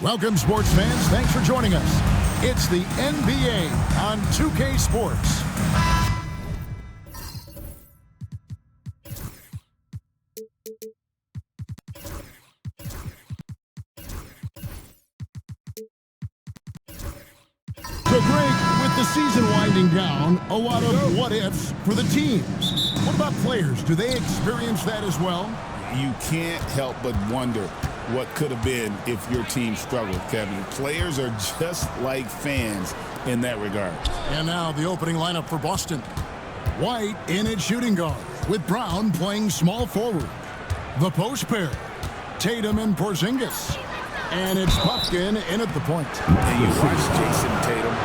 Welcome, sports fans. Thanks for joining us. It's the NBA on 2K Sports. So, Greg, with the season winding down, a lot of what-ifs for the teams. What about players? Do they experience that as well? You can't help but wonder what could have been if your team struggled, Kevin. Players are just like fans in that regard. And now the opening lineup for Boston. White in at shooting guard, with Brown playing small forward. The post pair, Tatum and Porzingis. And it's Buffkin in at the point. And you watch Jason Tatum.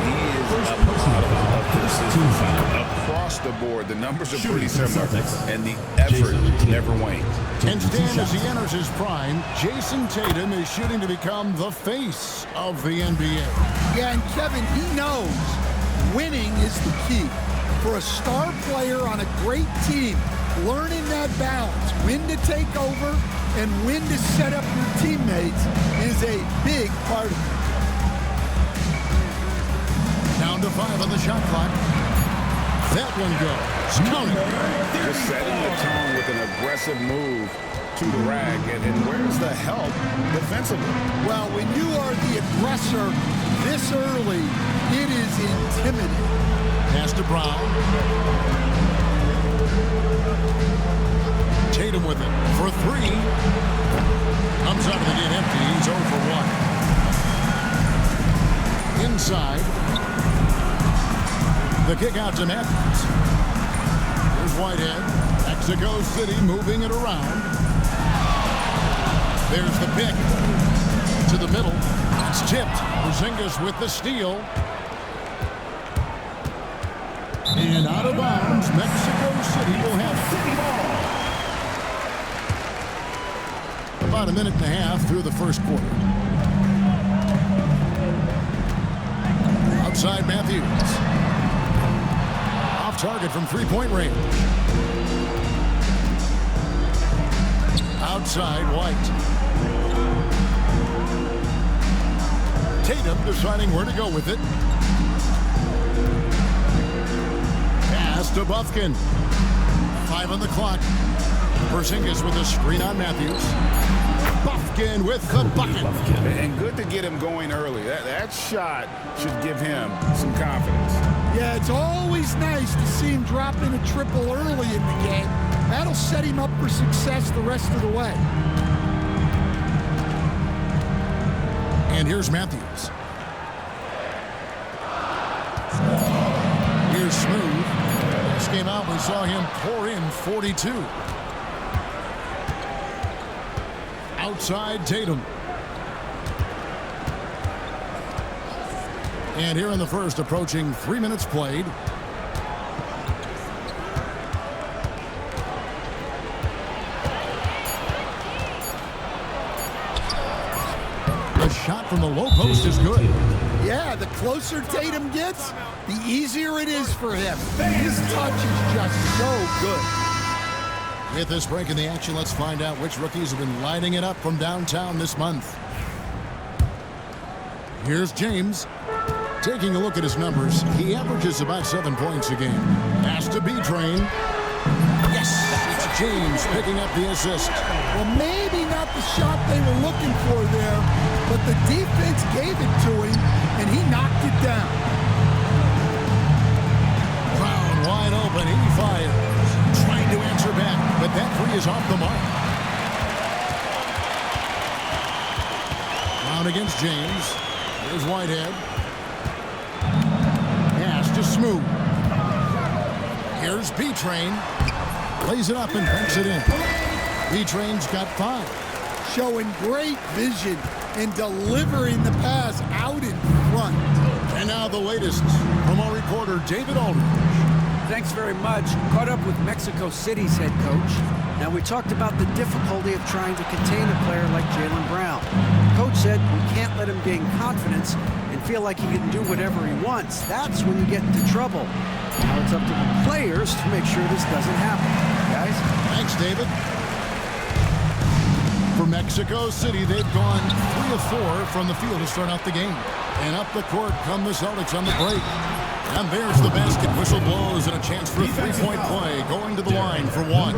He is a model of consistency across the board. The numbers are pretty similar, and the effort never wanes. And Stan, as he enters his prime, Jason Tatum is shooting to become the face of the NBA. Yeah, and Kevin, he knows winning is the key. For a star player on a great team, learning that balance, when to take over and when to set up your teammates, is a big part of it. Down to 5 on the shot clock. That one goes. Counting. Just setting the tone with an aggressive move to the rack. And where's the help defensively? Well, when you are the aggressor this early, it is intimidating. Pass to Brown. Tatum with it for 3. Comes out of the gate empty. He's 0 for 1. Inside. The kick out to Matthews. Here's Whitehead. Mexico City moving it around. There's the pick. To the middle. It's tipped. Porzingis with the steal. And out of bounds, Mexico City will have it. About a minute and a half through the first quarter. Outside Matthews. Off target from three-point range. Outside White. Tatum deciding where to go with it. To Buffkin. 5 on the clock. Porzingis with a screen on Matthews. Buffkin with the bucket. And good to get him going early. That shot should give him some confidence. Yeah, it's always nice to see him drop in a triple early in the game. That'll set him up for success the rest of the way. And here's Matthews. Here's Smooth. Came out, we saw him pour in 42. Outside Tatum. And here in the first, approaching 3 minutes played. The shot from the low post is good. Yeah, the closer Tatum gets, the easier it is for him. His touch is just so good. With this break in the action, let's find out which rookies have been lighting it up from downtown this month. Here's James. Taking a look at his numbers, he averages about 7 points a game. Pass to B-Train. Yes, it's James picking up the assist. Well, maybe not the shot they were looking for there, but the defense gave it to him, and he knocked it down. Brown wide open, he fires. Trying to answer back, but that three is off the mark. Brown against James. Here's Whitehead. Pass to Smooth. Here's B-Train. Lays it up and banks it in. B-Train's got 5. Showing great vision and delivering the pass out in front. And now the latest from our reporter, David Aldridge. Thanks very much. Caught up with Mexico City's head coach. Now, we talked about the difficulty of trying to contain a player like Jaylen Brown. Coach said we can't let him gain confidence and feel like he can do whatever he wants. That's when you get into trouble. Now it's up to the players to make sure this doesn't happen. Guys? Thanks, David. For Mexico City, they've gone 3 of 4 from the field to start out the game. And up the court come the Celtics on the break. And there's the basket. Whistle blows and a chance for a three-point play. Going to the line for one.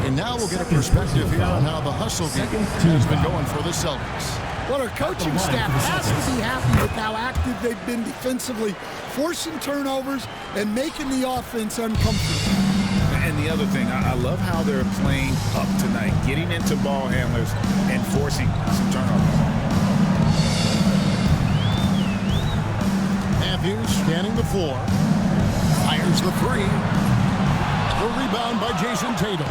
And now we'll get a perspective here on how the hustle game has been going for the Celtics. Well, our coaching staff has to be happy with how active they've been defensively, forcing turnovers and making the offense uncomfortable. And the other thing, I love how they're playing up tonight, getting into ball handlers and forcing some turnovers. Matthews scanning the floor. Fires the three. The rebound by Jason Tatum.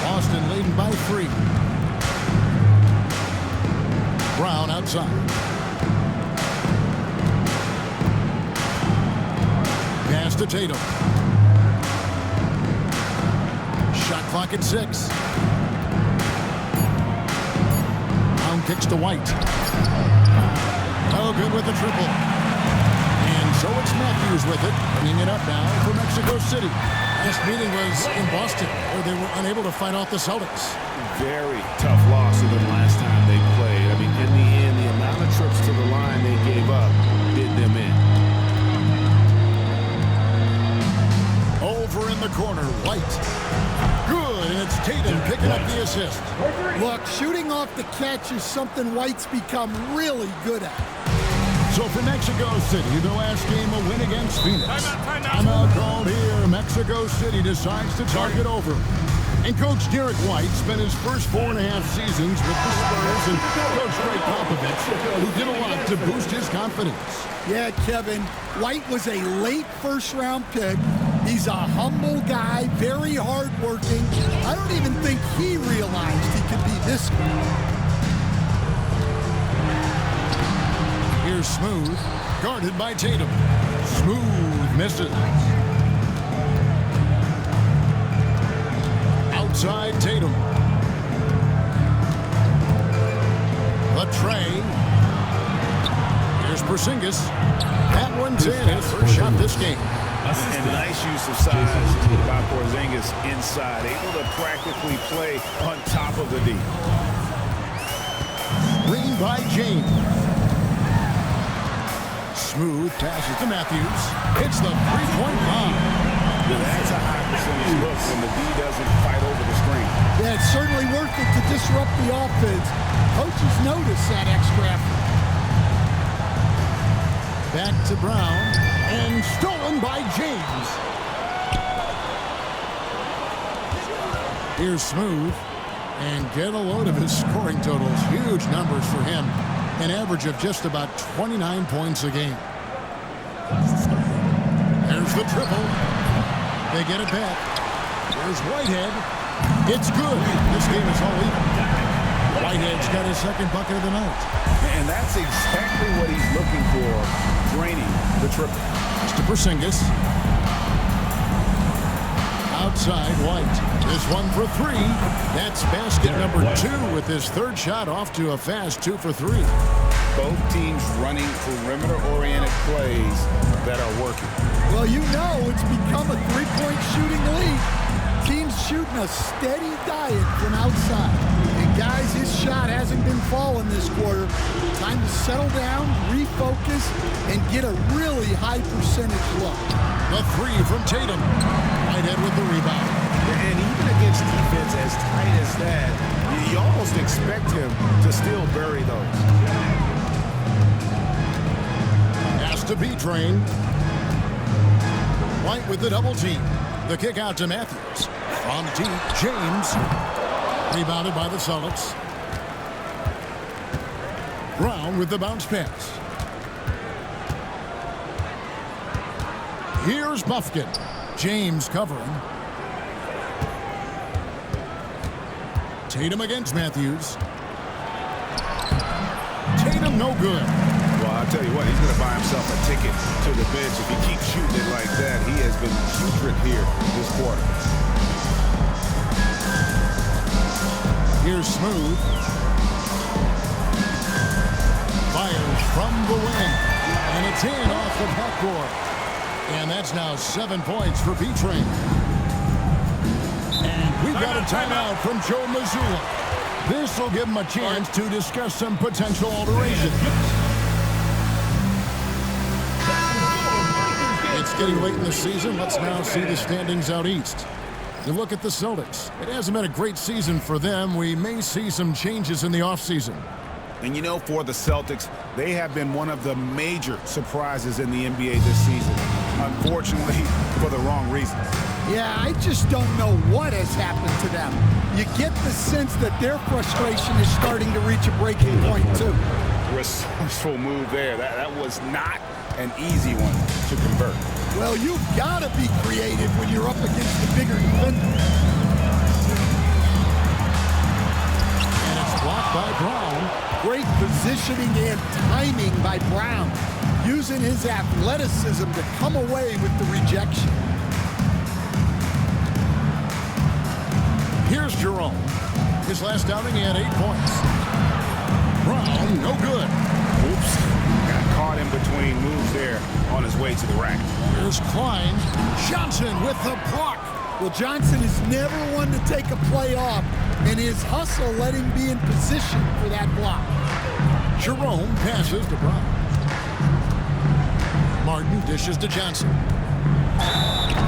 Boston leading by 3. Brown outside. Pass to Tatum. Shot clock at 6. Brown kicks to White. Oh, good with the triple. And so it's Matthews with it, bringing it up now for Mexico City. Last meeting was in Boston, where they were unable to fight off the Celtics. Very tough loss to them last time they played. I mean, in the end, the amount of trips to the line they gave up did them in. Over in the corner, White. Good, and it's Tatum picking up the assist. Look, shooting off the catch is something White's become really good at. So for Mexico City, the last game a win against Phoenix. Timeout called here. Mexico City decides to target over. And Coach Derek White spent his first 4.5 seasons with the Spurs and Coach Greg Popovich, who did a lot to boost his confidence. Yeah, Kevin, White was a late first-round pick. He's a humble guy, very hard-working. I don't even think he realized he could be this good. Here's Smooth, guarded by Tatum. Smooth misses. Outside Tatum. The tray. Here's Porzingis. That one's in. His first shot this game. And nice use of size by Porzingis inside. Able to practically play on top of the D. Screen by James. Smooth passes to Matthews. It's the three-point bomb. That's a high percentage look when the D doesn't fight over the screen. Yeah, it's certainly worth it to disrupt the offense. Coaches notice that extra effort. Back to Brown. And stolen by James. Here's Smooth. And get a load of his scoring totals. Huge numbers for him. An average of just about 29 points a game. There's the triple. They get it back. There's Whitehead. It's good. This game is all even. Whitehead's got his second bucket of the night. And that's exactly what he's looking for, draining the triple. It's to Porzingis. Outside White. This one for 3. That's basket number 2 with his third shot off to a fast 2 for 3. Both teams running perimeter-oriented plays that are working. Well, you know it's become a three-point shooting league. Teams shooting a steady diet from outside. And guys, his shot hasn't been falling this quarter. Time to settle down, refocus, and get a really high percentage look. The 3 from Tatum. Whitehead with the rebound. And even against defense as tight as that, you almost expect him to still bury those. Has to be trained. White with the double team. The kick out to Matthews. From deep, James. Rebounded by the Celtics. Brown with the bounce pass. Here's Buffkin. James covering. Tatum against Matthews. Tatum no good. Well, I'll tell you what, he's going to buy himself a ticket to the bench. If he keeps shooting it like that, he has been putrid here this quarter. Here's Smooth. Fires from the wing. And it's in off the backboard. And that's now 7 points for B-Train. And we've got a timeout from Joe Mazzulla. This will give him a chance to discuss some potential alterations. It's getting late in the season. Let's now see the standings out east. You look at the Celtics. It hasn't been a great season for them. We may see some changes in the offseason. And you know, for the Celtics, they have been one of the major surprises in the NBA this season. Unfortunately, for the wrong reasons. Yeah, I just don't know what has happened to them. You get the sense that their frustration is starting to reach a breaking point, too. Resourceful move there. That was not an easy one to convert. Well, you've got to be creative when you're up against the bigger defender. And it's blocked by Brown. Great positioning and timing by Brown, using his athleticism to come away with the rejection. Here's Jerome. His last outing, he had 8 points. Brown, no good. Oops. Got caught in between moves there on his way to the rack. Here's Klein. Johnson with the block. Well, Johnson is never one to take a play off, and his hustle let him be in position for that block. Jerome passes to Brown. Martin dishes to Johnson.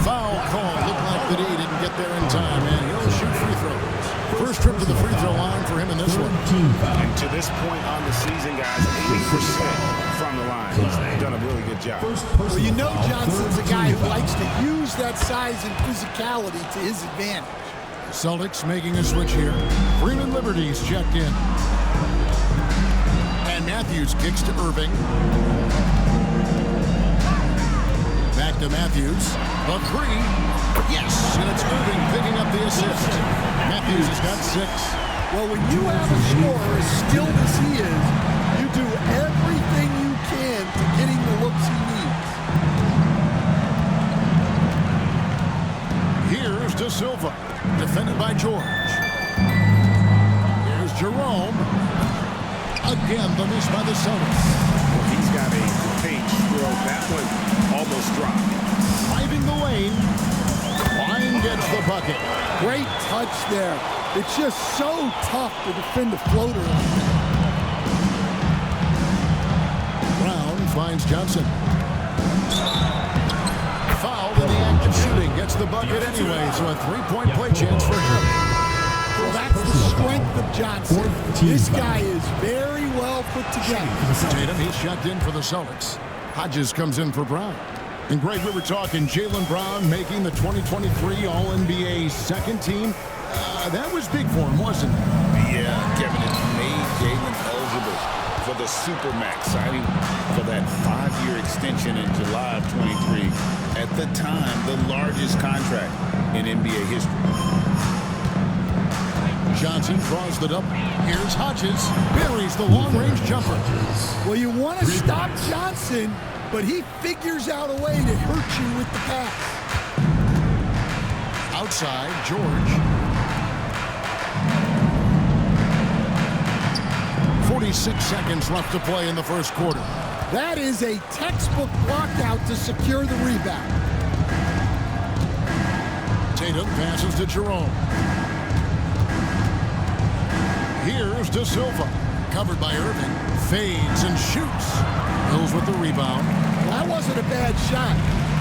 Foul call. Looked like that he didn't get there in time, and he'll shoot free throws. First trip to the free throw line for him in this one. And to this point on the season, guys, 80% from the line. He's done a really good job. Well, you know Johnson's a guy who likes to use that size and physicality to his advantage. Celtics making a switch here. Freeman Liberty's checked in. And Matthews kicks to Irving. Back to Matthews. A three. Yes, and it's Irving picking up the assist. Matthews has got 6. Well, when you have a scorer as skilled as he is, you do everything you can to get him the looks he needs. Here's De Silva, defended by George. Here's Jerome. Again, the miss by the Celtics. Well, he's got a paint stroke. That one almost dropped. Driving the lane. Klein gets the bucket. Great touch there. It's just so tough to defend a floater like that. Brown finds Johnson. Fouled in the act of shooting. Gets the bucket anyway, so a 3-point play chance for him. Well, that's the strength of Johnson. This guy is very well put together. Tatum, he's shut in for the Celtics. Hodges comes in for Brown. And Greg, we were talking Jaylen Brown making the 2023 All-NBA second team. That was big for him, wasn't it? Yeah, Kevin, it made Jaylen eligible for the Supermax, signing for that 5-year extension in July of 23. At the time, the largest contract in NBA history. Johnson draws the double. Here's Hodges. Buries the long-range jumper. Well, you want to stop Johnson, but he figures out a way to hurt you with the pass. Outside, George. 46 seconds left to play in the first quarter. That is a textbook lockout to secure the rebound. Tatum passes to Jerome. Here's De Silva. Covered by Irving. Fades and shoots. Hills with the rebound. Well, that wasn't a bad shot.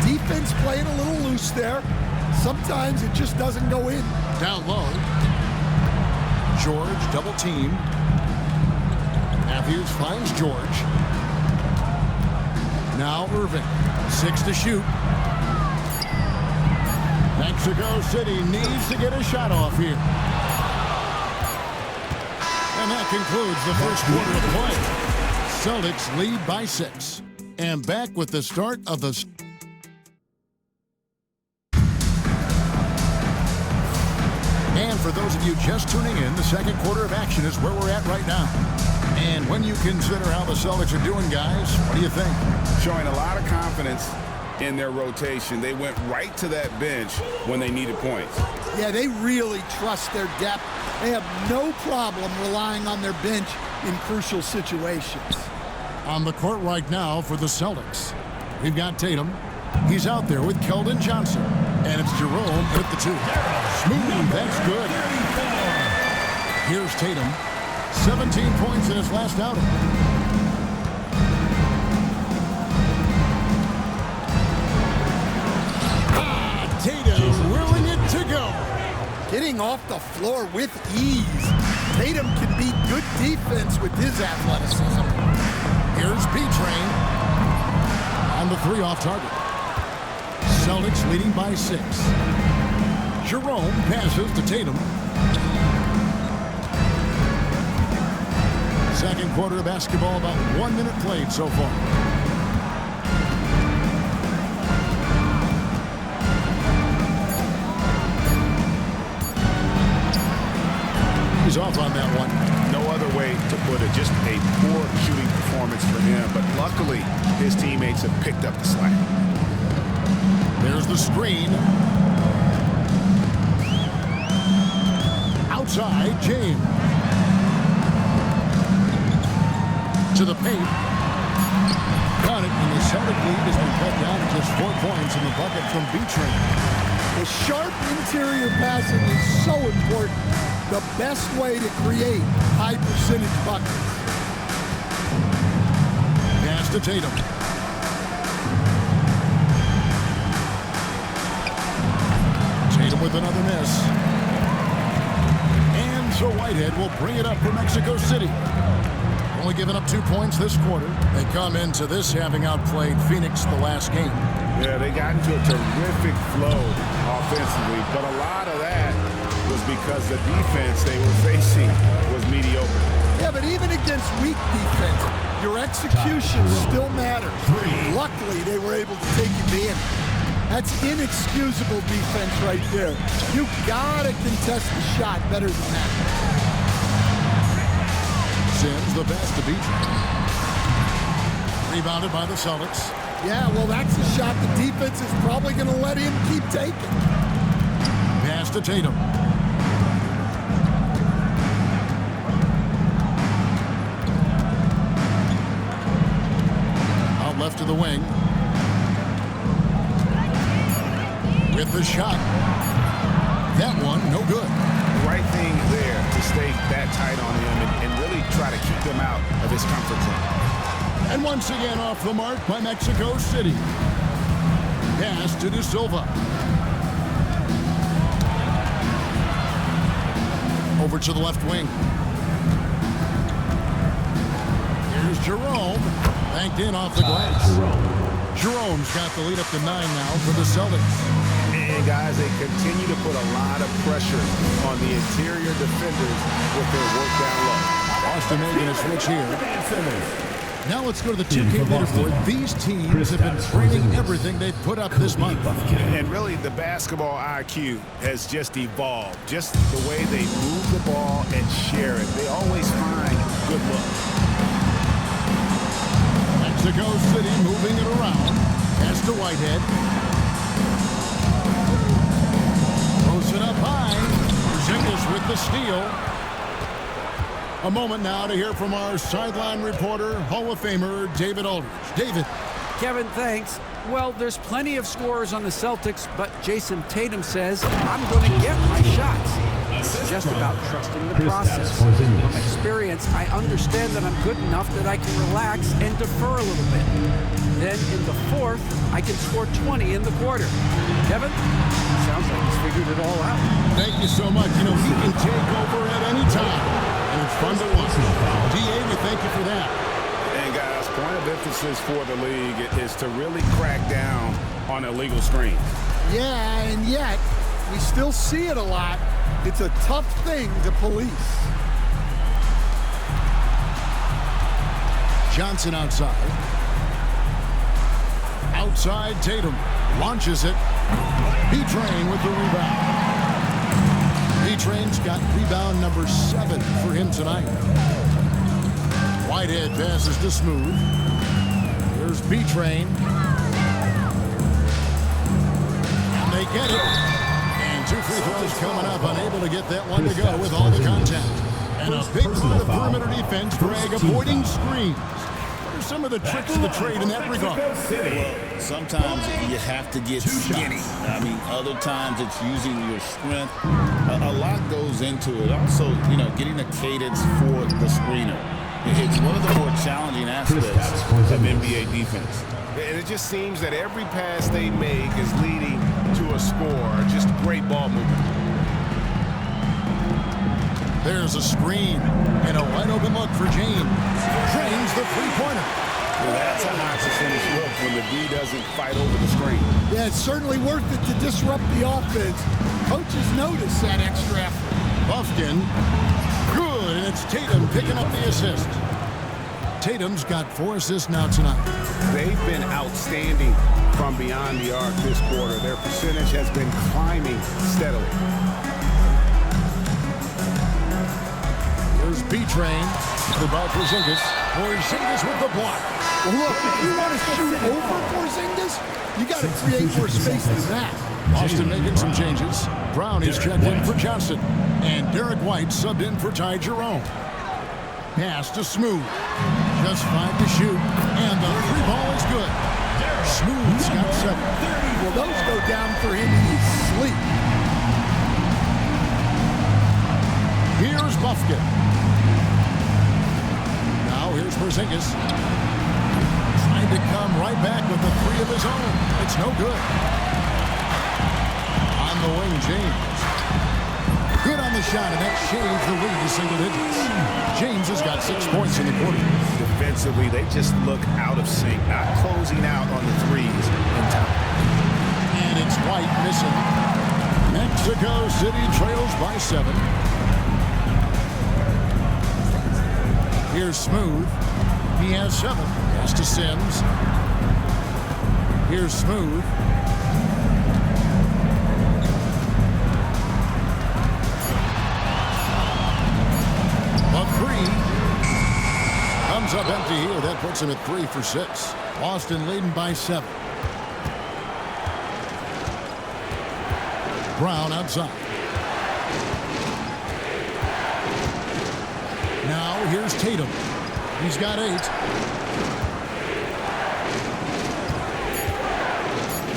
Defense playing a little loose there. Sometimes it just doesn't go in. Down low. George double team. Matthews finds George. Now Irving. 6 to shoot. Mexico City needs to get a shot off here. And that concludes the first quarter of play. Celtics lead by 6. And back with the start of the... And for those of you just tuning in, the second quarter of action is where we're at right now. And when you consider how the Celtics are doing, guys, what do you think? Showing a lot of confidence in their rotation. They went right to that bench when they needed points. Yeah, they really trust their depth. They have no problem relying on their bench in crucial situations. On the court right now for the Celtics, we've got Tatum. He's out there with Keldon Johnson. And it's Jerome with the 2. Smooth, that's good. Here's Tatum. 17 points in his last outing. Tatum willing it to go. Getting off the floor with ease. Tatum can beat good defense with his athleticism. Here's B-Train. On the 3 off target. Celtics leading by 6. Jerome passes to Tatum. Second quarter of basketball, about 1 minute played so far. He's off on that one. No other way to put it. Just a poor shooting performance for him. But luckily, his teammates have picked up the slack. There's the screen. Outside, James. To the paint. Got it, and the Celtic lead has been cut down to just 4 points in the bucket from B-Train. The sharp interior passing is so important. The best way to create high percentage buckets. Pass to Tatum. Tatum with another miss. And so Whitehead will bring it up for Mexico City. Only giving up 2 points this quarter. They come into this having outplayed Phoenix the last game. Yeah, they got into a terrific flow offensively, but a lot of that was because the defense they were facing was mediocre. Yeah, but even against weak defense, your execution still matters. Luckily, they were able to take advantage. That's inexcusable defense right there. You gotta contest the shot better than that. Sims the best to beat. Rebounded by the Celtics. Yeah, well, that's a shot the defense is probably going to let him keep taking. Pass to Tatum. Out left to the wing. With the shot. That one, no good. Right thing there to stay that tight on him and really try to keep him out of his comfort zone. And once again off the mark by Mexico City. Pass to De Silva. Over to the left wing. Here's Jerome. Banked in off the glass. Jerome's got the lead up to 9 now for the Celtics. And guys, they continue to put a lot of pressure on the interior defenders with their work down low. Boston making a switch here. Now let's go to the 2K leaderboard. These teams have been training everything they've put up this month. And really, the basketball IQ has just evolved. Just the way they move the ball and share it. They always find good looks. Mexico City moving it around. Pass to Whitehead. Throws it up high. Porzingis with the steal. A moment now to hear from our sideline reporter, Hall of Famer David Aldridge. David. Kevin, thanks. Well, there's plenty of scorers on the Celtics, but Jason Tatum says, I'm going to get my shots. It's just about trusting the process. From experience, I understand that I'm good enough that I can relax and defer a little bit. Then in the fourth, I can score 20 in the quarter. Kevin, sounds like he's figured it all out. Thank you so much. You know, he can take over at any time. And it's fun to watch. DA, we thank you for that. And guys, point of emphasis for the league is to really crack down on illegal screens. Yeah, and yet, we still see it a lot. It's a tough thing to police. Johnson outside. Outside, Tatum launches it. B-Train with the rebound. B-Train's got rebound number 7 for him tonight. Whitehead passes to Smooth. Here's B-Train. And they get it. And 2 free throws coming up. Unable to get that one to go with all the contact. And a big part of perimeter defense, Greg, avoiding screens. What are some of the tricks of the trade in that regard? Well, sometimes you have to get skinny. I mean, other times it's using your strength. A lot goes into it. Also, getting a cadence for the screener. It's one of the more challenging aspects of NBA defense. And it just seems that every pass they make is leading to a score. Just great ball movement. There's a screen and a wide open look for James. James, the three-pointer. Well, that's a high percentage look when the D doesn't fight over the screen. Yeah, it's certainly worth it to disrupt the offense. Coaches notice that extra effort. Buffkin. Good, and it's Tatum picking up the assist. Tatum's got 4 assists now tonight. They've been outstanding from beyond the arc this quarter. Their percentage has been climbing steadily. Here's B-Train. The ball for Porzingis. Porzingis with the block. Well, look, if you want to shoot over Porzingis, you got to create more space than that. Austin making some changes. Brown is checked in for Johnson. And Derek White subbed in for Ty Jerome. Pass to Smooth. Just 5 to shoot. And the 3 ball is good. Smooth's got 7. Well, those go down for him in his sleep. Here's Buffkin. Now here's Porzingis. Trying to come right back with the 3 of his own. It's no good. On the wing, James. Good on the shot, and that changed the lead to single digits. James has got 6 points in the quarter. Defensively, they just look out of sync, not closing out on the threes in time. And it's White missing. Mexico City trails by 7. Here's Smooth. He has 7. Pass to Sims. Here's Smooth. A 3. Comes up empty here. That puts him at 3 for 6. Boston leading by 7. Brown outside. Now here's Tatum. He's got 8.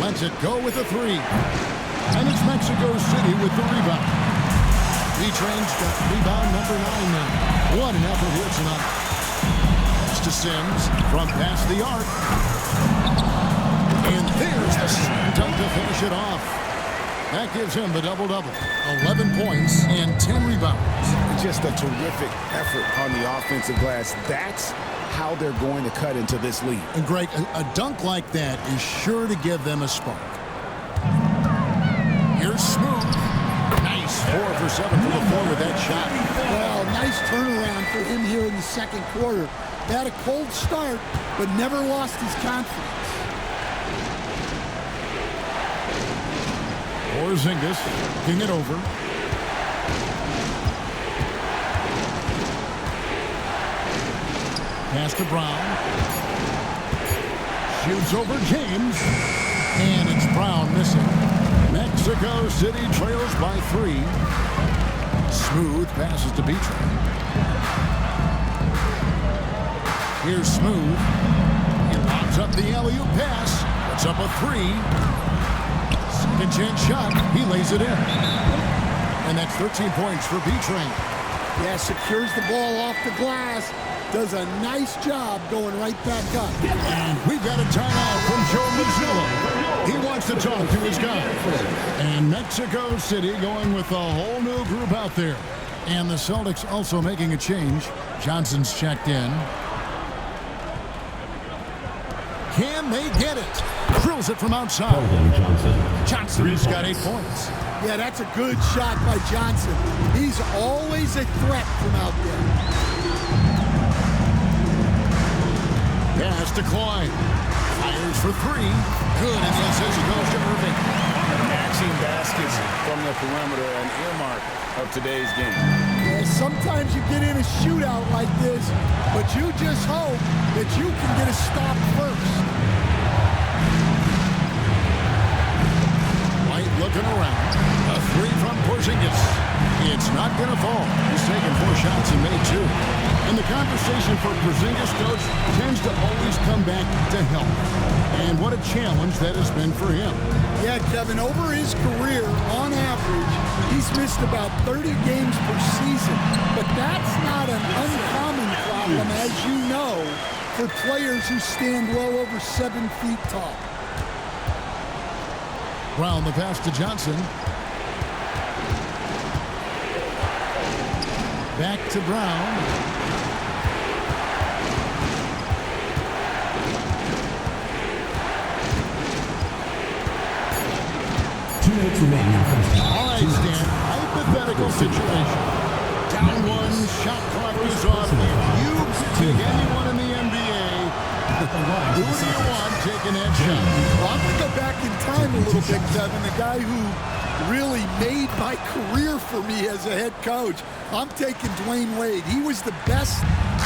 Lets it go with a 3. And it's Mexico City with the rebound. B-Train's got rebound number 9 now. What an effort here tonight. Pass to Sims from past the arc. And there's the slam dunk to finish it off. That gives him the double-double. 11 points and 10 rebounds. Just a terrific effort on the offensive glass. That's how they're going to cut into this lead. And Greg, a dunk like that is sure to give them a spark. Here's Smooth. Nice 4 for 7 from the floor with that shot. Well, nice turnaround for him here in the second quarter. He had a cold start, but never lost his confidence. Porzingis looking it over. Pass to Brown. Shoots over James. And it's Brown missing. Mexico City trails by 3. Smooth passes to B-Train. Here's Smooth. He lobs up the alley-oop pass. Puts up a 3. Second chance shot. He lays it in. And that's 13 points for B-Train. Yeah, secures the ball off the glass. Does a nice job going right back up. And we've got a timeout from Joe Mazzulla. He wants to talk to his guys. And Mexico City going with a whole new group out there. And the Celtics also making a change. Johnson's checked in. Can they get it? Drills it from outside. Johnson's got 8 points. Yeah, that's a good shot by Johnson. He's always a threat from out there. Pass to Clyde. Fires for 3. Good, and the assist goes to Irving. Matching baskets from the perimeter, an earmark of today's game. Yeah, sometimes you get in a shootout like this, but you just hope that you can get a stop first. White looking around. A three from Porzingis. It's not going to fall. He's taken 4 shots and made 2. And the conversation for Porzingis, coach, tends to always come back to health. And what a challenge that has been for him. Yeah, Kevin, over his career, on average, he's missed about 30 games per season. But that's not an uncommon problem, as you know, for players who stand well over 7 feet tall. Brown the pass to Johnson. Back to Brown. 2 minutes remaining in first half. All right, Stan. Hypothetical situation. Down 1, shot clock is off. If you could take anyone in the NBA, who do you want taking that shot? Well, I'm going to go back in time a little bit, Kevin. The guy who really made my career for me as a head coach. I'm taking Dwayne Wade. He was the best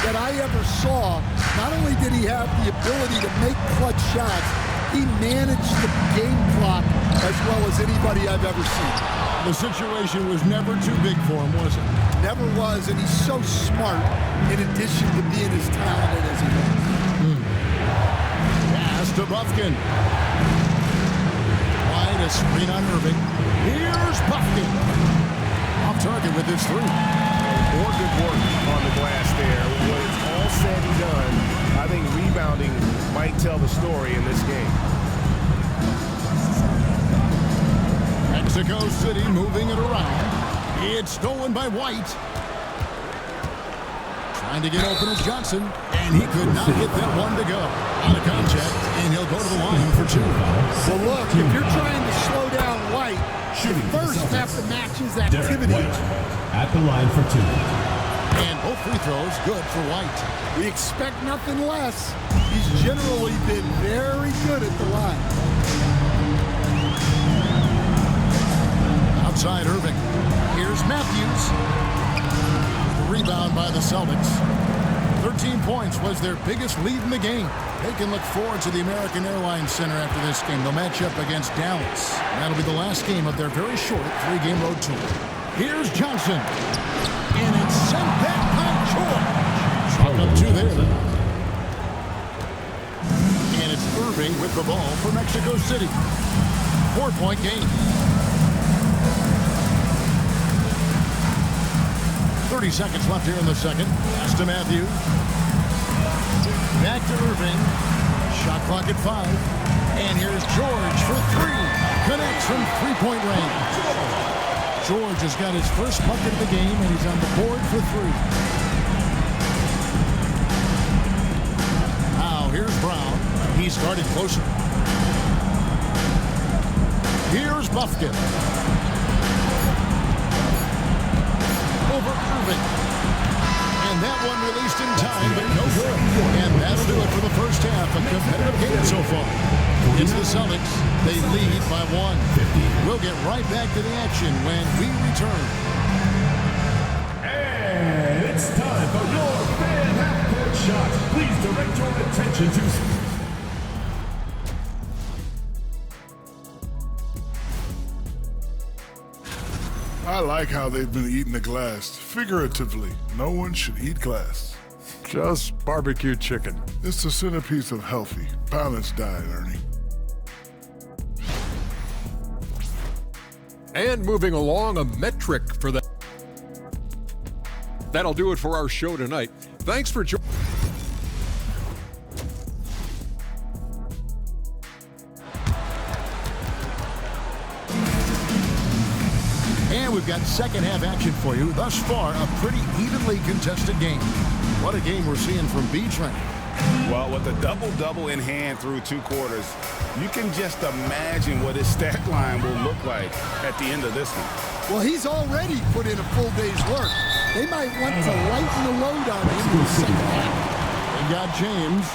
that I ever saw. Not only did he have the ability to make clutch shots, he managed the game clock as well as anybody I've ever seen. The situation was never too big for him, was it? Never was, and he's so smart in addition to being as talented as he was. Pass to Buffkin. Wide, a screen on Irving. Here's Buffkin. Off target with his 3. More good work on the glass there. When it's all said and done, I think rebounding might tell the story in this game. Mexico City moving it around. It's stolen by White. Trying to get open is Johnson, and he could not get that one to go. Out of contact, and he'll go to the line for 2. Well, look, if you're trying to slow down White, you first have to match his activity. At the line for 2. And both free throws good for White. We expect nothing less. He's generally been very good at the line. Outside Irving. Here's Matthews. Rebound by the Celtics. 13 points was their biggest lead in the game. They can look forward to the American Airlines Center after this game. They'll match up against Dallas. That'll be the last game of their very short 3-game road tour. Here's Johnson. And it's sent back by George. Chalk up 2 there. And it's Irving with the ball for Mexico City. 4-point game. 30 seconds left here in the second. Pass to Matthews. Back to Irving. Shot clock at 5. And here's George for 3. Connects from 3-point range. George has got his first bucket of the game, and he's on the board for 3. Now here's Brown. He started closer. Here's Buffkin. Over Irving. And that one released in time, but no good. And that'll do it for the first half. A competitive game so far. It's the Celtics. They lead by 1. We'll get right back to the action when we return. And it's time for your fan half-court shot. Please direct your attention to... I like how they've been eating the glass. Figuratively, no one should eat glass. Just barbecue chicken. It's the centerpiece of healthy, balanced diet, Ernie. And moving along, a metric for that. That'll do it for our show tonight. Thanks for joining. And we've got second half action for you. Thus far, a pretty evenly contested game. What a game we're seeing from B-Train. Well, with a double-double in hand through 2 quarters, you can just imagine what his stat line will look like at the end of this one. Well, he's already put in a full day's work. They might want to lighten the load on him in the second half. They got James.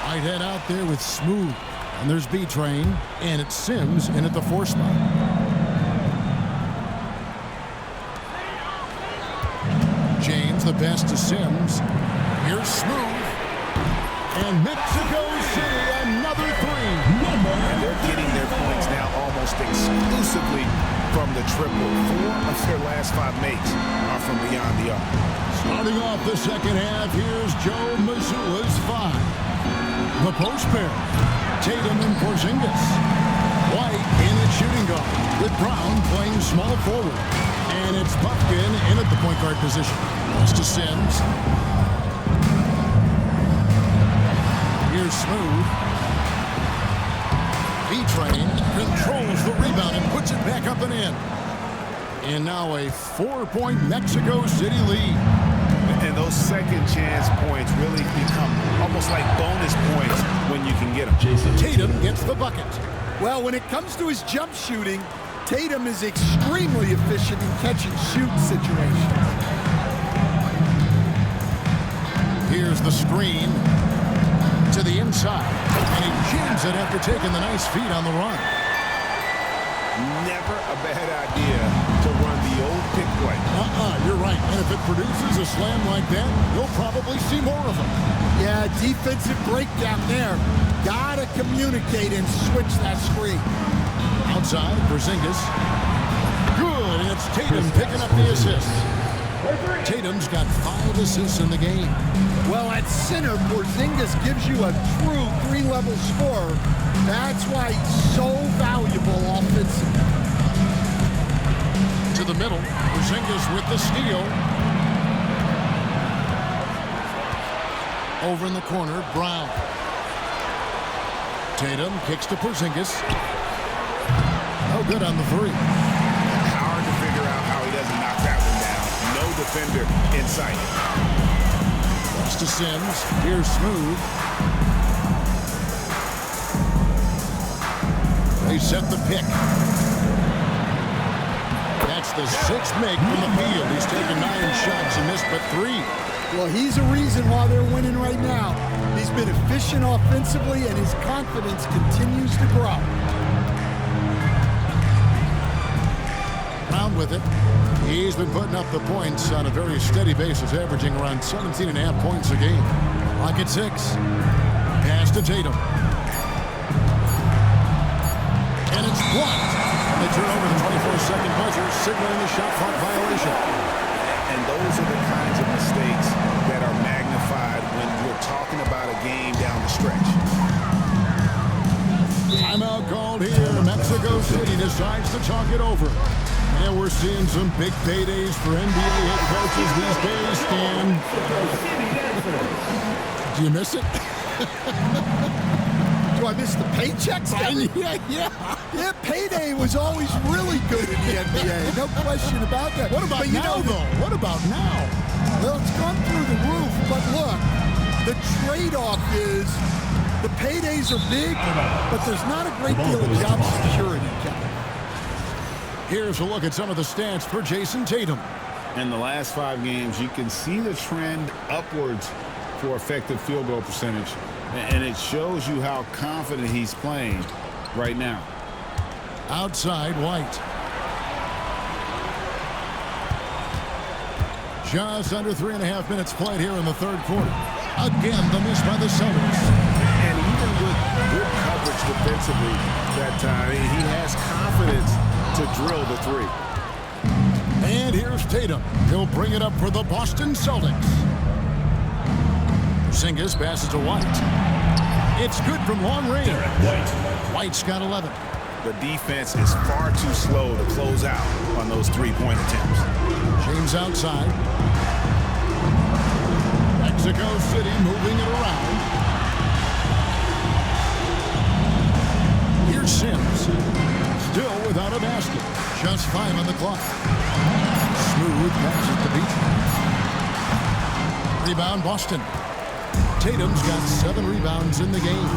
Whitehead out there with Smooth. And there's B-Train. And it's Sims in at the 4 spot. James, the pass to Sims. Here's Smooth. And Mexico City, another 3. And they're getting their points now almost exclusively from the triple. 4 of their last 5 makes are from beyond the arc. Starting off the second half, here's Joe Mazzulla's 5. The post pair, Tatum and Porzingis. White in at shooting guard, with Brown playing small forward. And it's Buffkin in at the point guard position. Lost to Sims. Here's Smooth. B-Train controls the rebound and puts it back up and in. And now a 4-point Mexico City lead. And those second chance points really become almost like bonus points when you can get them. Tatum gets the bucket. Well, when it comes to his jump shooting, Tatum is extremely efficient in catch-and-shoot situations. Here's the screen to the inside, and he jams it after taking the nice feed on the run. Never a bad idea to run the old pick play. You're right. And if it produces a slam like that, you'll probably see more of them. Yeah, defensive breakdown there. Gotta communicate and switch that screen. Outside, Porzingis. Good, and it's Tatum picking up the assist. Tatum's got 5 assists in the game. Well, at center, Porzingis gives you a true 3-level scorer. That's why he's so valuable offensively. To the middle, Porzingis with the steal. Over in the corner, Brown. Tatum kicks to Porzingis. No good on the 3. Hard to figure out how he doesn't knock that one down. No defender in sight. Lost to Sims. Here's Smooth. They set the pick. That's the 6th make from the field. He's taken 9 shots and missed but 3. Well, he's a reason why they're winning right now. He's been efficient offensively, and his confidence continues to grow. Brown with it. He's been putting up the points on a very steady basis, averaging around 17.5 points a game. Clock at 6. Pass to Tatum. And it's blocked. And they turn over the 24-second buzzer, signaling a shot clock violation. And those are the kinds of mistakes that are magnified when we're talking about a game down the stretch. Timeout called here. Mexico City decides to talk it over. And we're seeing some big paydays for NBA head coaches these days, Stan. Do you miss it? Do I miss the paychecks? Yeah, payday was always really good in the NBA. No question about that. What about now, though? What about now? Well, it's gone through the roof, but look, the trade-off is the paydays are big, but there's not a great deal of job security, Kevin. Here's a look at some of the stats for Jason Tatum. In the last 5 games, you can see the trend upwards for effective field goal percentage. And it shows you how confident he's playing right now. Outside, White. Just under 3.5 minutes played here in the 3rd quarter. Again, the miss by the Celtics. And even with good coverage defensively that time, he has confidence to drill the 3. And here's Tatum. He'll bring it up for the Boston Celtics. Porzingis passes to White. It's good from long range. White's got 11. The defense is far too slow to close out on those 3-point attempts. James outside. Mexico City moving it around. Here's Sims. Still without a basket. Just 5 on the clock. Smooth passes to Beach. Rebound Boston. Tatum's got 7 rebounds in the game.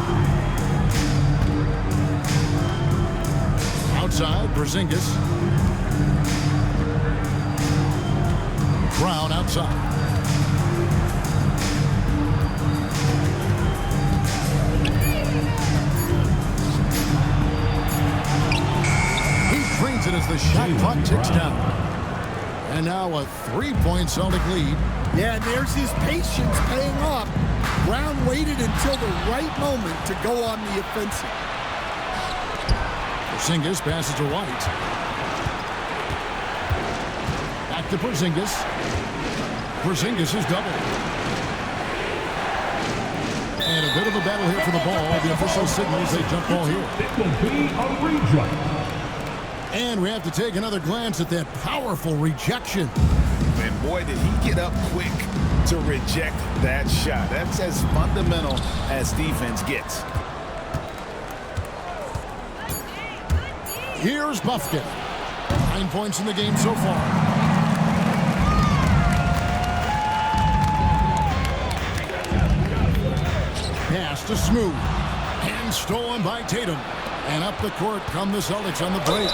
Outside, Porzingis. Brown outside. He drains it as the shot clock ticks down. And now a 3-point Celtic lead. Yeah, and there's his patience paying off. Brown waited until the right moment to go on the offensive. Porzingis passes to White. to Porzingis. Porzingis is doubled. And a bit of a battle here for the ball. The official signals a jump ball here. It will be a reject. And we have to take another glance at that powerful rejection. And boy, did he get up quick to reject that shot. That's as fundamental as defense gets. Here's Buffkin. 9 points in the game so far. Pass to Smooth. And stolen by Tatum. And up the court come the Celtics on the break.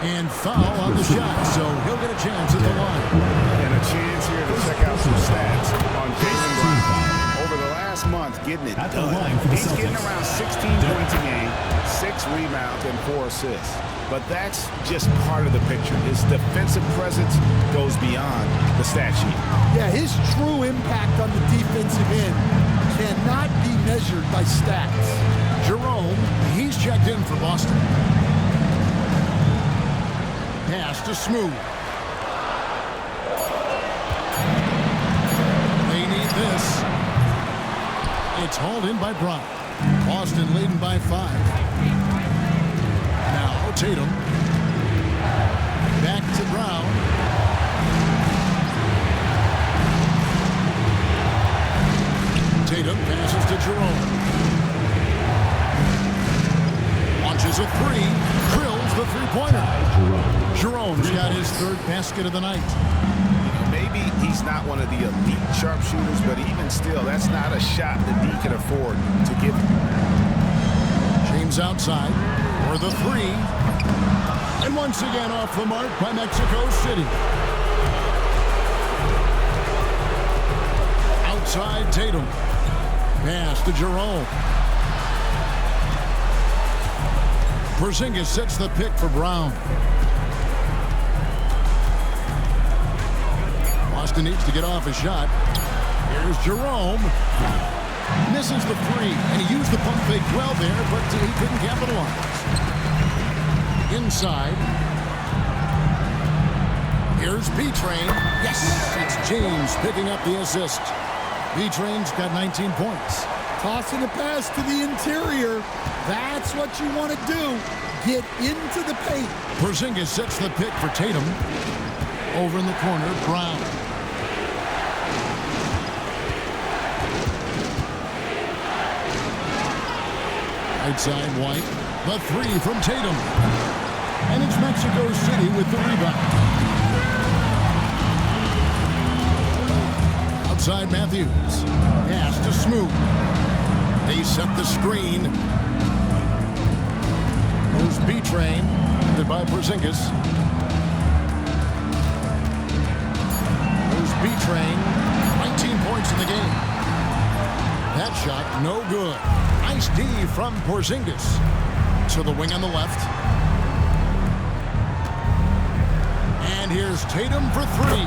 And foul on the shot, so he'll get a chance at the line. And a chance here to check out some stats on Jaylen Brown. Over the last month, getting it done. He's getting around 16 points a game, 6 rebounds, and 4 assists. But that's just part of the picture. His defensive presence goes beyond the stat sheet. Yeah, his true impact on the defensive end cannot be measured by stats. Jerome, he's checked in for Boston. Pass to Smooth. They need this. It's hauled in by Brown. Boston leading by 5. Now Tatum. Back to Brown. Tatum passes to Jerome. Launches a 3. Drills the three-pointer. Jerome's got his 3rd basket of the night. Maybe he's not one of the elite sharpshooters, but even still, that's not a shot that he can afford to give him. James outside for the 3. And once again off the mark by Mexico City. Outside Tatum. Pass to Jerome. Porzingis sets the pick for Brown. Boston needs to get off a shot. Here's Jerome. Misses the 3, and he used the pump fake well there, but he couldn't capitalize. Inside. Here's B-Train. Yes, it's James picking up the assist. B-Train's got 19 points. Tossing a pass to the interior. That's what you want to do. Get into the paint. Porzingis sets the pick for Tatum. Over in the corner, Brown. Right side, White. The 3 from Tatum. And it's Mexico City with the rebound. Outside Matthews. Pass to Smooth. They set the screen. There's B-Train. By Porzingis. There's B-Train. 19 points in the game. That shot, no good. Nice D from Porzingis. To the wing on the left. And here's Tatum for 3.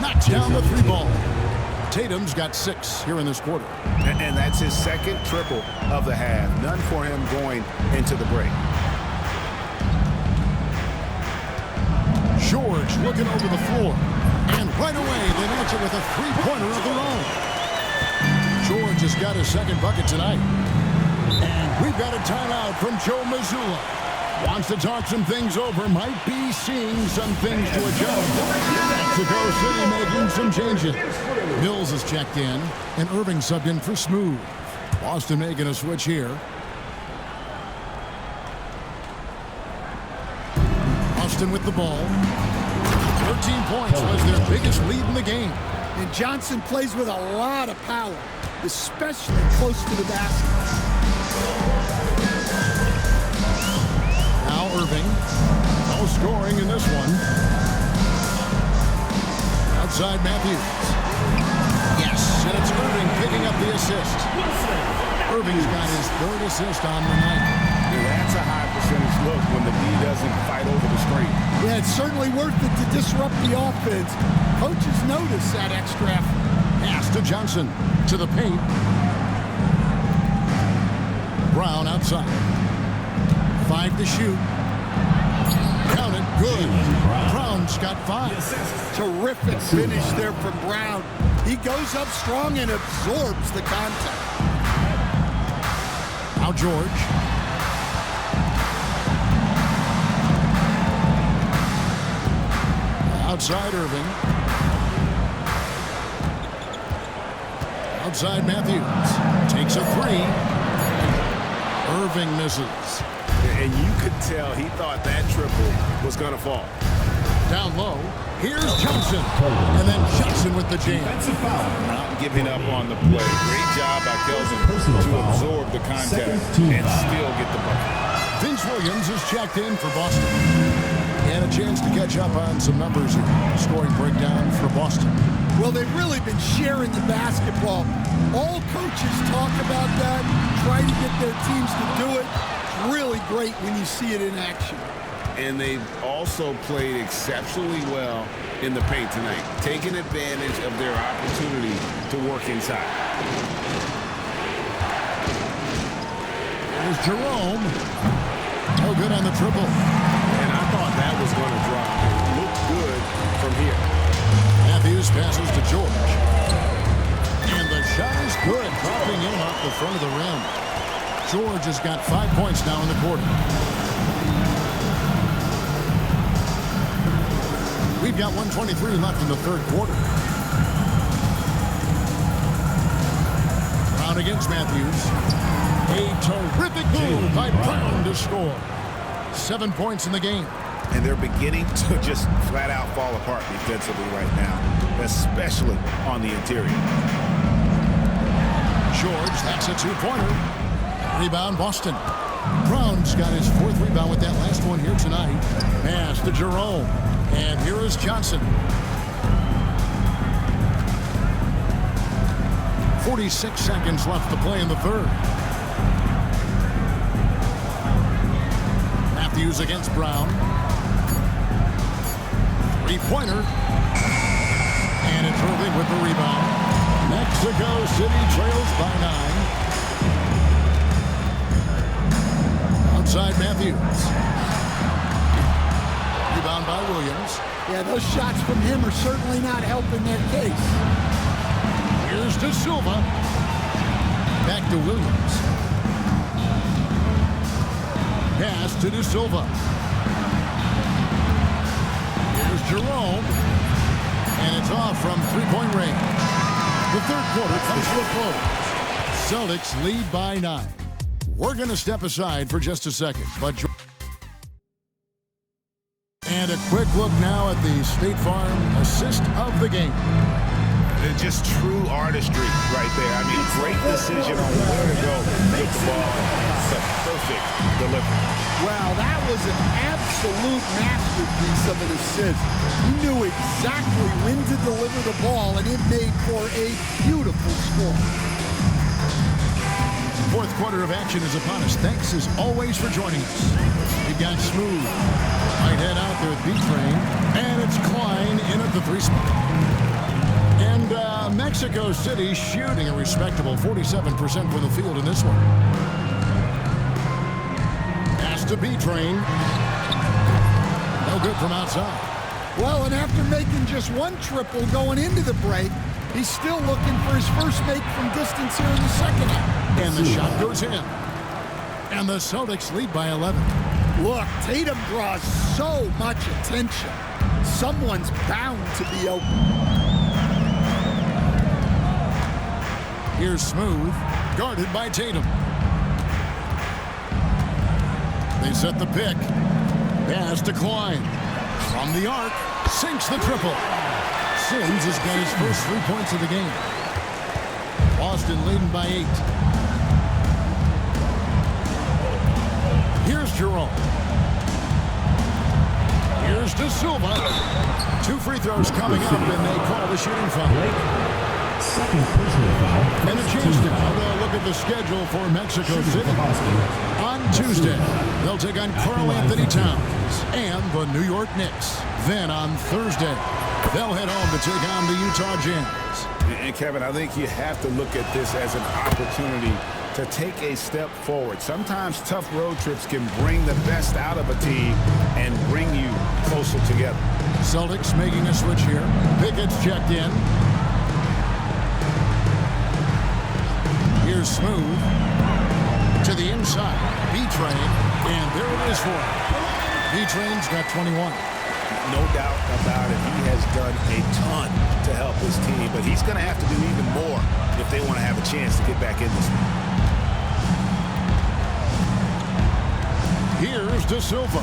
Knocks down the 3 ball. Tatum's got 6 here in this quarter. And that's his 2nd triple of the half. None for him going into the break. George looking over the floor. And right away, they answer with a 3-pointer of their own. George has got his 2nd bucket tonight. And we've got a timeout from Joe Mazzulla. Wants to talk some things over. Might be seeing some things to adjust. Mexico City making some changes. Mills has checked in. And Irving subbed in for Smooth. Boston making a switch here. Boston with the ball. 13 points was their biggest lead in the game. And Johnson plays with a lot of power, especially close to the basket. Now Irving. No scoring in this one. Outside Matthews. Yes, and it's Irving picking up the assist. Irving's got his 3rd assist on the night. That's a high percentage look when the D doesn't fight over the screen. Yeah, it's certainly worth it to disrupt the offense. Coaches notice that extra effort. Pass to Johnson. To the paint. Brown outside. 5 to shoot. Count it. good. Brown's got 5. Terrific finish there from Brown. He goes up strong and absorbs the contact. Now George. Outside Irving. Outside Matthews. Takes a 3. Irving misses. And you could tell he thought that triple was going to fall. Down low. Here's Johnson. And then Johnson with the jam. Not giving up on the play. Great job by Kelvin to absorb the contact and still get the bucket. Vince Williams is checked in for Boston. And a chance to catch up on some numbers here. Scoring breakdown for Boston. Well, they've really been sharing the basketball. All coaches talk about that, try to get their teams to do it. It's really great when you see it in action. And they've also played exceptionally well in the paint tonight, taking advantage of their opportunity to work inside. There's Jerome. No good on the triple. And I thought that was going to drop. It looked good from here. Matthews passes to George. And the shot is good, dropping in off the front of the rim. George has got 5 points now in the quarter. We've got 1:23 left in the third quarter. Brown against Matthews. A terrific move by Brown to score. 7 points in the game. And they're beginning to just flat out fall apart defensively right now, especially on the interior. George, that's a 2-pointer. Rebound, Boston. Brown's got his 4th rebound with that last one here tonight. Pass to Jerome. And here is Johnson. 46 seconds left to play in the third. Matthews against Brown. 3-pointer. And it's Irving with the rebound. Mexico City trails by 9. Outside Matthews. Rebound by Williams. Yeah, those shots from him are certainly not helping their case. Here's De Silva. Back to Williams. Pass to De Silva. Here's Jerome. And it's off from 3-point range. The third quarter comes to a close. Celtics lead by 9. We're going to step aside for just a second, but... And a quick look now at the State Farm assist of the game. And just true artistry right there. I mean, great decision on where to go with the ball. It's a perfect delivery. Wow, that was an absolute masterpiece of an assist. He knew exactly when to deliver the ball, and it made for a beautiful score. Fourth quarter of action is upon us. Thanks as always for joining us. We've got Smooth. Right head out there at B-Train. And it's Klein in at the 3 spot. And Mexico City shooting a respectable 47% from the field in this one. Pass to B-Train. No good from outside. Well, and after making just 1 triple going into the break, he's still looking for his first make from distance here in the second half. And the shot goes in. And the Celtics lead by 11. Look, Tatum draws so much attention. Someone's bound to be open. Here's Smooth, guarded by Tatum. They set the pick. Pass to Klein. From the arc, sinks the triple. Sims has got his first 3 points of the game. Boston leading by 8. Here's Jerome. Here's De Silva. 2 free throws coming up, and they call the shooting foul. Second personal foul. And a chance now to look at the schedule for Mexico City. On Tuesday, they'll take on Karl Anthony Towns and the New York Knicks. Then on Thursday, they'll head home to take on the Utah Jazz. And Kevin, I think you have to look at this as an opportunity to take a step forward. Sometimes tough road trips can bring the best out of a team and bring you closer together. Celtics making a switch here. Pickett's checked in. Here's Smooth to the inside. B-Train, and there it is for him. B-Train's got 21. No doubt about it. He has done a ton to help his team, but he's going to have to do even more if they want to have a chance to get back in this one. Here's De Silva.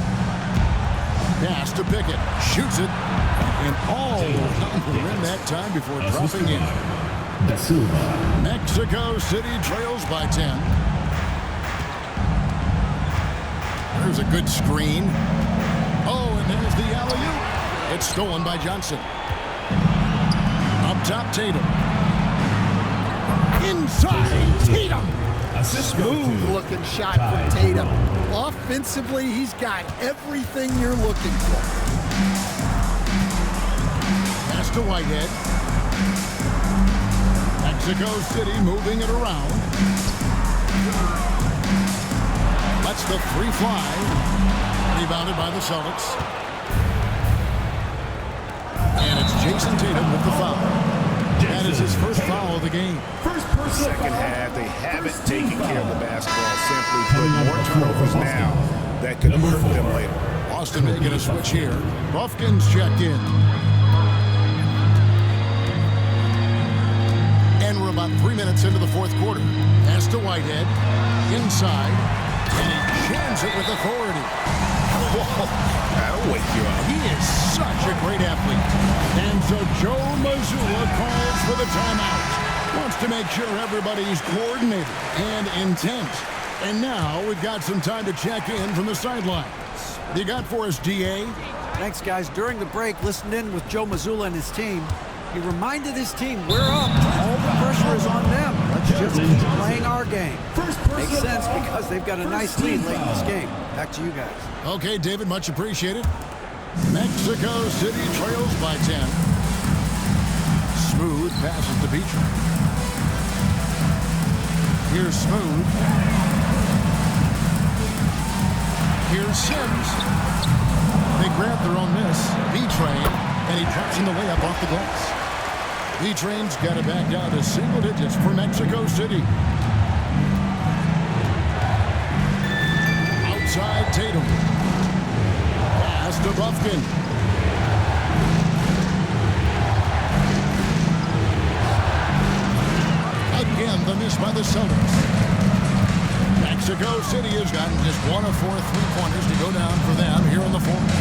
Pass to Pickett. Shoots it. And all around the rim that time before dropping in. De Silva. Mexico City trails by 10. There's a good screen. Oh, and there's the alley-oop. It's stolen by Johnson. Up top, Tatum. Inside, Tatum. Smooth-looking shot from Tatum. Offensively, he's got everything you're looking for. Pass to Whitehead. Mexico City moving it around. Lets the three fly. Rebounded by the Celtics. And it's Jason Tatum with the foul. That is his first foul of the game. Second half, they haven't taken care of the basketball. Simply put, more turnovers now that could hurt them later. Boston making a switch here. Buffkin's checked in. And we're about 3 minutes into the fourth quarter. Pass to Whitehead. Inside. And he jams it with authority. That'll wake you up. He is such a great athlete. And so Joe Mazzulla calls for the timeout. Wants to make sure everybody's coordinated and intent. And now we've got some time to check in from the sidelines. What do you got for us, DA? Thanks, guys. During the break, listened in with Joe Mazzulla and his team. He reminded his team, we're up. All the pressure is on them. Let's just keep playing our game. Makes sense because they've got a nice lead late in this game. Back to you guys. Okay, David, much appreciated. Mexico City trails by 10. Smooth passes to Beecher. Here's Smooth. Here's Sims. They grab their own miss. B-Train, and he drops in the layup off the glass. B-Train's got it back down to single digits for Mexico City. Outside Tatum. Pass to Buffkin. Again, the miss by the Celtics. Mexico City has gotten just 1 of 4 three-pointers to go down for them here in the fourth.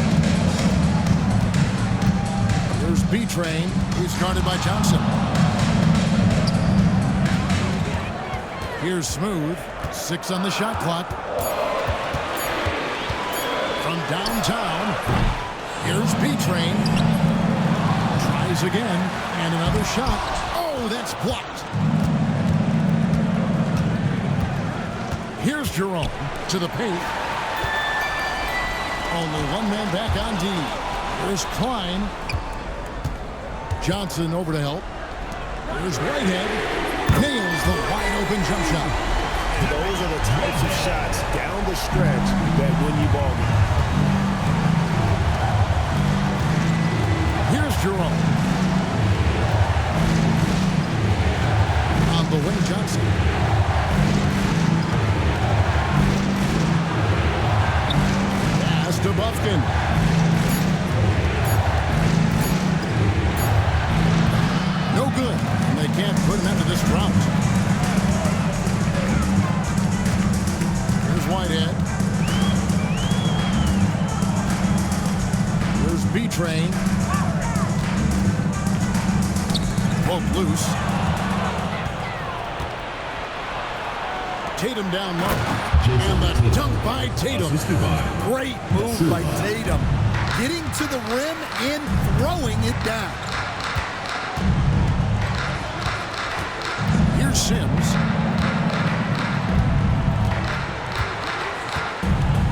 Here's B-Train. He's guarded by Johnson. Here's Smooth. 6 on the shot clock. From downtown, here's B-Train. Tries again, and another shot. Oh, that's blocked. Here's Jerome to the paint. Only one man back on D. Here's Klein. Johnson over to help. Here's Whitehead. Nails the wide open jump shot. Those are the types of shots down the stretch that win you ball games. Here's Jerome. On the wing, Johnson. To Buffkin. No good, and they can't put him into this drought. Here's Whitehead. Here's B-Train. Poke loose. Tatum down low. And the dunk by Tatum. Great move by Tatum. Getting to the rim and throwing it down. Here's Sims.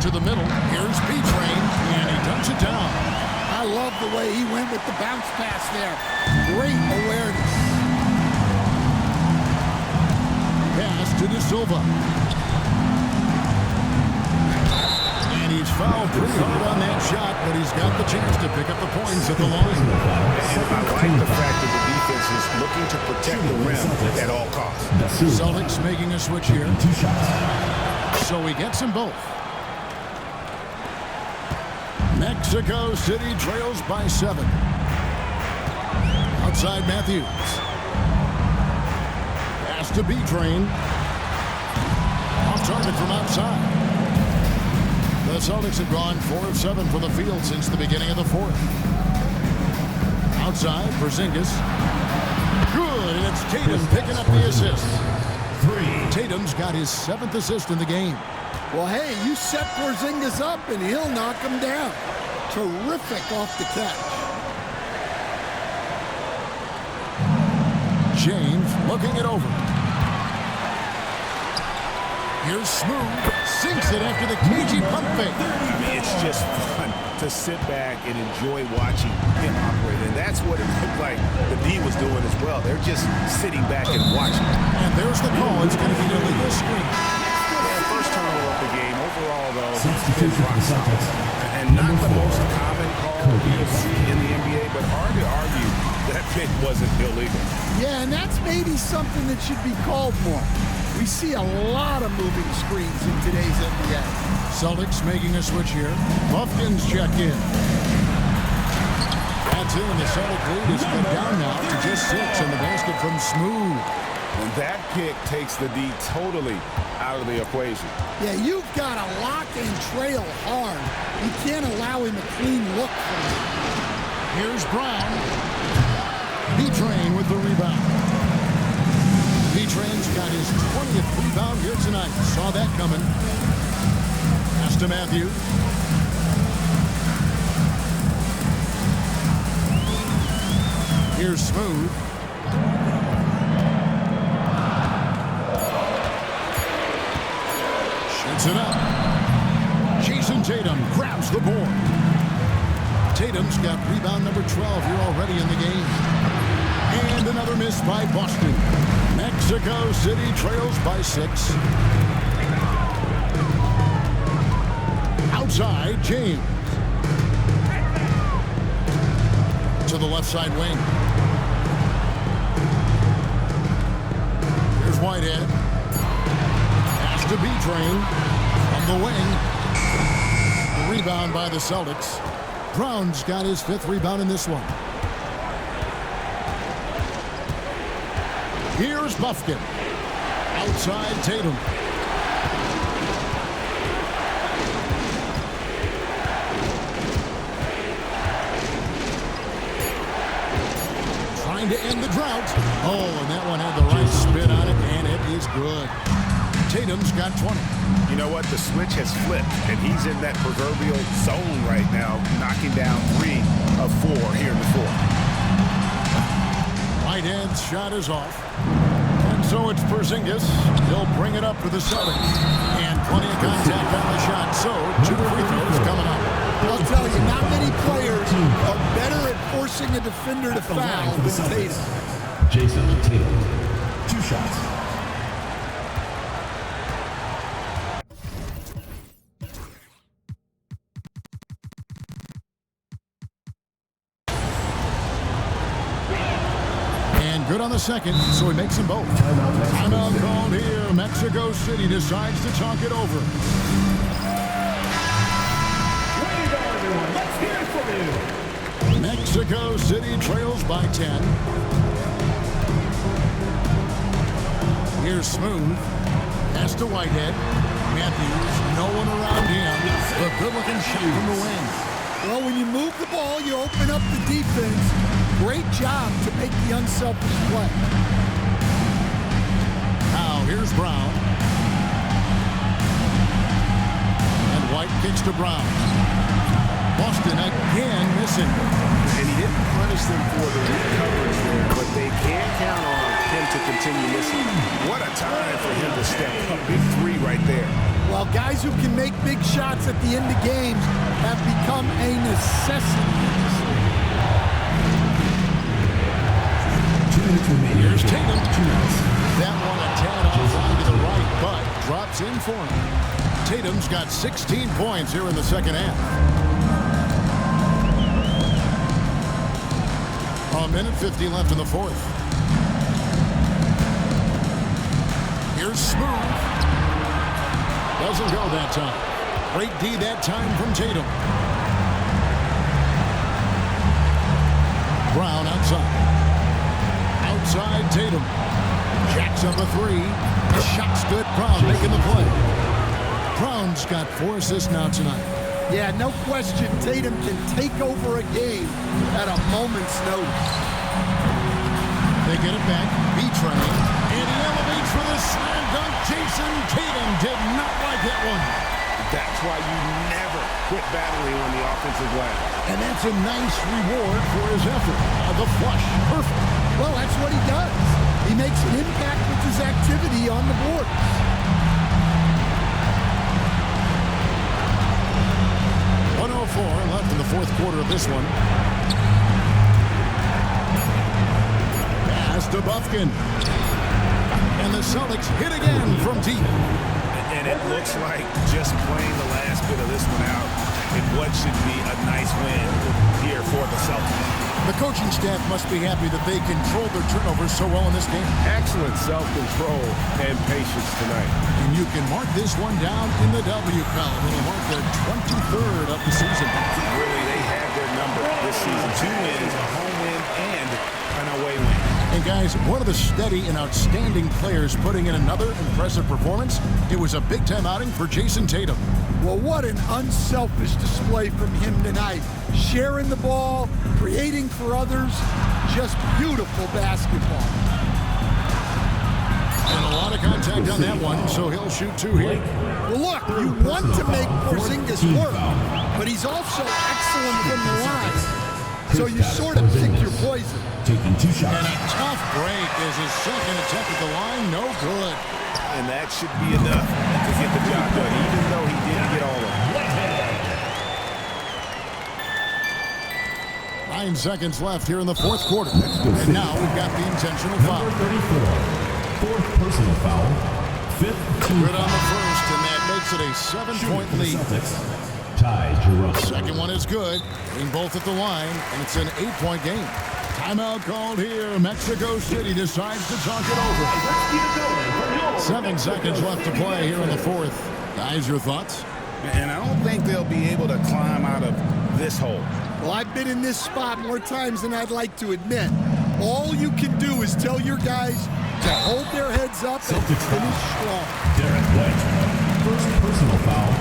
To the middle. Here's B-Train. And he dunks it down. I love the way he went with the bounce pass there. Great awareness. Pass to De Silva. And he's fouled pretty hard on that shot, but he's got the chance to pick up the points at the line. And I like the fact that the defense is looking to protect the rim at all costs. Celtics making a switch here. So he gets them both. Mexico City trails by 7. Outside Matthews. Pass to B-Train. Off target from outside. The Celtics have gone 4 of 7 from the field since the beginning of the fourth. Outside, Porzingis. Good, and it's Tatum picking up the assist. Tatum's got his 7th assist in the game. Well, hey, you set Porzingis up and he'll knock him down. Terrific off the catch. James looking it over. Here's Smooth. Sinks it after the cagey pump fake. It's just fun to sit back and enjoy watching him operate. And that's what it looked like the D was doing as well. They're just sitting back and watching. And there's the call. It's going to be an illegal screen. Yeah, first turnover of the game. Overall, though, and not the most common call you see in the NBA, but hard to argue that it wasn't illegal. Yeah, and that's maybe something that should be called more. We see a lot of moving screens in today's NBA. Celtics making a switch here. Buffkins check in. That's in. The Celtic lead is cut down now to just 6 in the basket from Smooth. And that kick takes the D totally out of the equation. Yeah, you've got to lock and trail hard. You can't allow him a clean look from him. Here's Brown. B-Train with the rebound. B-Train's got his 20th rebound here tonight. Saw that coming. Pass to Matthews. Here's Smooth. Shoots it up. Jason Tatum grabs the board. Tatum's got rebound number 12 here already in the game. And another miss by Boston. Mexico City trails by 6. Outside, James. To the left side wing. Here's Whitehead. Pass to B-Train. From the wing. The rebound by the Celtics. Brown's got his 5th rebound in this one. Here's Buffkin. Outside Tatum. Trying to end the drought. Oh, and that one had the right spin on it, and it is good. Tatum's got 20. You know what? The switch has flipped, and he's in that proverbial zone right now, knocking down 3 of 4 here in the fourth. Whitehead's shot is off. And so it's Porzingis. He'll bring it up for the Celtics. And plenty of contact on the shot. So 2 free throws coming up. I'll tell you, not many players are better at forcing a defender to foul than Tatum. Jason Tatum. 2 shots. Good on the second, so he makes them both. Timeout called here. Mexico City decides to talk it over. Way to go, everyone. Let's hear it from you. Mexico City trails by 10. Here's Smooth. Pass to Whitehead. Matthews, no one around him. A good-looking shot from the wing. Well, when you move the ball, you open up the defense. Great job to make the unselfish play. Now, here's Brown. And White kicks to Brown. Boston again missing. And he didn't punish them for the coverage there, but they can count on him to continue missing. What a time for him to step up. Big 3 right there. Well, guys who can make big shots at the end of games have become a necessity. Here's Tatum. That one a tad offside to the right, drops in for him. Tatum's got 16 points here in the second half. A minute 50 left in the fourth. Here's Smooth. Doesn't go that time. Great D that time from Tatum. Brown outside. Outside Tatum. Jacks up a three. The shot's good. Brown making the play. Brown's got 4 assists now tonight. Yeah, no question. Tatum can take over a game at a moment's notice. They get it back. B-Train. And he elevates for the slam dunk. Jason Tatum did not like that one. That's why you never quit battling on the offensive glass. And that's a nice reward for his effort. The flush. Perfect. Well, that's what he does. He makes an impact with his activity on the board. Left in the fourth quarter of this one. Pass to Bufkin. And the Celtics hit again from deep. And it looks like just playing the last bit of this one out in what should be a nice win here for the Celtics. The coaching staff must be happy that they controlled their turnovers so well in this game. Excellent self-control and patience tonight. And you can mark this one down in the W column. It'll mark their 23rd of the season. Really, they had their number this season. 2 wins, a home win, and an away win. And guys, one of the steady and outstanding players putting in another impressive performance. It was a big-time outing for Jason Tatum. Well, what an unselfish display from him tonight. Sharing the ball, creating for others, just beautiful basketball. And a lot of contact on that one, so he'll shoot 2 here. Well, look, you want to make Porzingis work, but he's also excellent from the line. So you sort of pick your poison. Taking 2 shots. And a tough break is his second attempt at the line. No good. And that should be enough to get the job done, even though he didn't get all of it. 9 seconds left here in the fourth quarter. And now we've got the intentional foul. Number 34. 4th personal foul. 5th team Good on the first, and that makes it a 7-point lead. Ty Jerome. Second one is good. Being both at the line, and it's an 8-point game. Timeout called here. Mexico City decides to talk it over. 7 seconds left to play here in the fourth. Guys, your thoughts? And I don't think they'll be able to climb out of this hole. Well, I've been in this spot more times than I'd like to admit. All you can do is tell your guys to hold their heads up and finish strong. Derek White. 1st personal foul.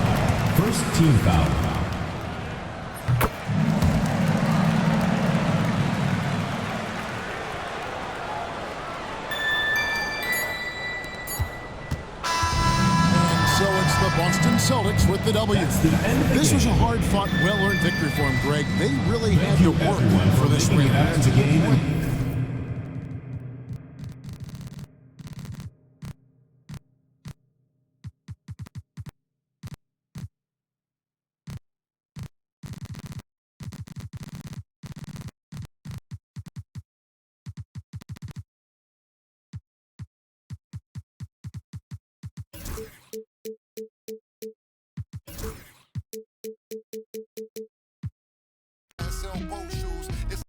1st team foul. Boston Celtics with the W. This was a hard-fought, well-earned victory for them, Greg. They really had to work for this win.